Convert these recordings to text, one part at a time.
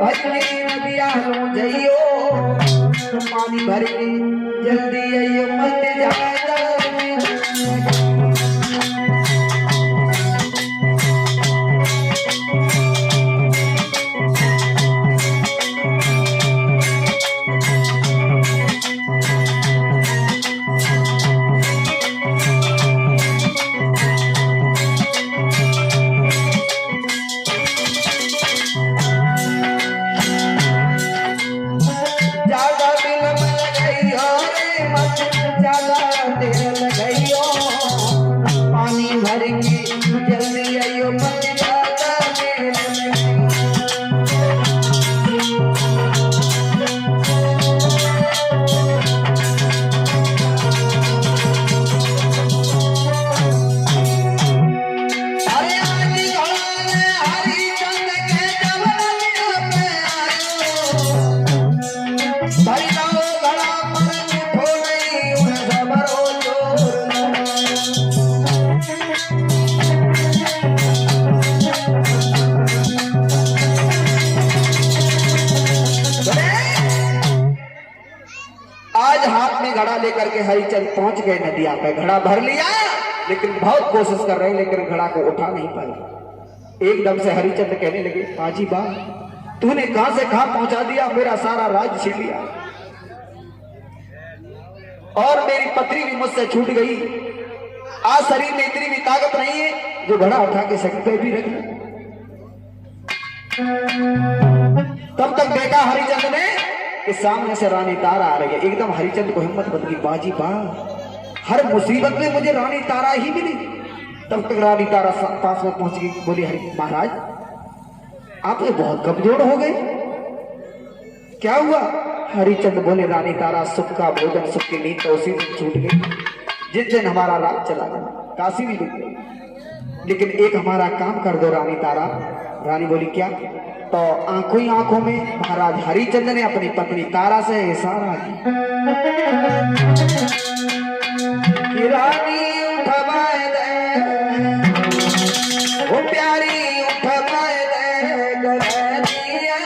भजने नदिया जइयो पानी भर के जल्दी आइयो मत जाता घड़ा लेकर के हरिचंद पहुंच गए नदिया पे। घड़ा भर लिया लेकिन बहुत कोशिश कर रहे हैं लेकिन घड़ा को उठा नहीं पाए। एकदम से हरिचंद कहने लगे, पाजी बा तूने कहां से कहां पहुंचा दिया, मेरा सारा राज छीन लिया और मेरी पत्नी भी मुझसे छूट गई। आज शरीर में इतनी भी ताकत नहीं है जो घड़ा उठा के सर पे भी रख ले। तब तक देखा हरिचंद ने कि सामने से रानी तारा आ रही है। एकदम हरिचंद को हिम्मत बन गई, बाजी बा हर मुसीबत में मुझे रानी तारा ही मिली। तब तक रानी तारा पास में पहुंच गई, बोली हरि महाराज आप ये बहुत कमजोर हो गए, क्या हुआ? हरिचंद बोले रानी तारा सुख का भोजन सुख की नींद तो उसी दिन छूट गई जिस दिन हमारा राज चला गया, काशी भी डूब गई। लेकिन एक हमारा काम कर दो रानी तारा। रानी बोली क्या? तो आंखों ही आंखों में महाराज हरिचंद ने अपनी पत्नी तारा से इशारा कि रानी उठवाए दे वो प्यारी उठवाए दे गगनिया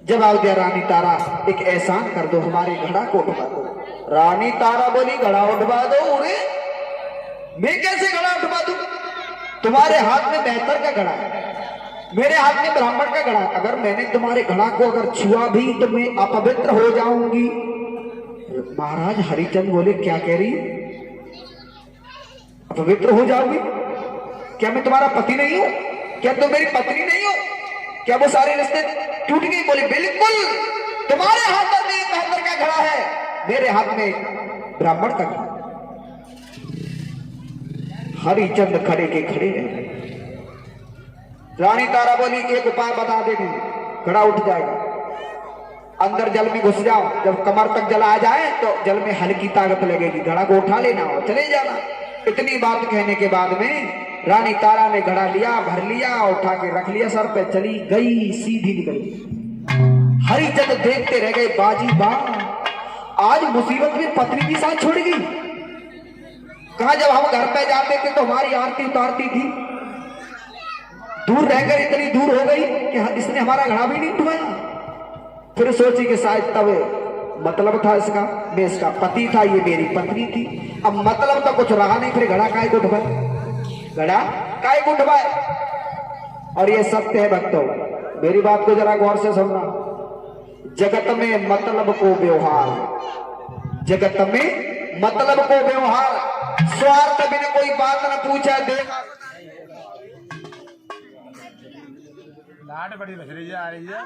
जवाब दिया रानी तारा एक एहसान कर दो, हमारे घड़ा को उठवा दो। रानी तारा बोली घड़ा उठवा दो? अरे मैं कैसे घड़ा उठवा दूं? तुम्हारे हाथ में बेहतर का घड़ा है, मेरे हाथ में ब्राह्मण का घड़ा। अगर मैंने तुम्हारे घड़ा को अगर छुआ भी तो मैं अपवित्र हो जाऊंगी। महाराज हरिचंद बोले क्या कह रही? अपवित्र हो जाओगी? क्या मैं तुम्हारा पति नहीं हूं? क्या तुम मेरी पत्नी नहीं हो? क्या वो सारे रिश्ते टूट गई? बोले बिल्कुल, तुम्हारे हाथ में बेहतर का घड़ा है, मेरे हाथ में ब्राह्मण का घड़ा। हरिचंद खड़े के खड़े रहे। रानी तारा बोली एक उपाय बता देगी, घड़ा उठ जाएगा। अंदर जल में घुस जाओ, जब कमर तक जल आ जाए तो जल में हल्की ताकत लगेगी, घड़ा को उठा लेना और चले जाना। इतनी बात कहने के बाद में रानी तारा ने घड़ा लिया, भर लिया, उठा के रख लिया सर पे, चली गई, सीधी निकल गई। हरिचंद देखते रह गए, बाजी बा आज मुसीबत में पत्नी की साथ छोड़ गई। कहा जब हम घर पे जाते थे तो हमारी आरती उतारती थी, दूर रहकर इतनी दूर हो गई कि इसने हमारा घड़ा भी नहीं डुबाया। फिर सोची कि शायद तब मतलब था इसका, मैं इसका पति था, ये मेरी पत्नी थी। अब मतलब तो कुछ रहा नहीं, फिर घड़ा काय को डुबाए, घड़ा काय को डुबाए। और ये सत्य है भक्तों, मेरी बात को जरा गौर से सुनना। जगत में मतलब को व्यवहार, जगत में मतलब को व्यवहार, स्वार्थ बिना कोई बात न पूछा देगा। लाट बड़ी लग रही है, आ रही है।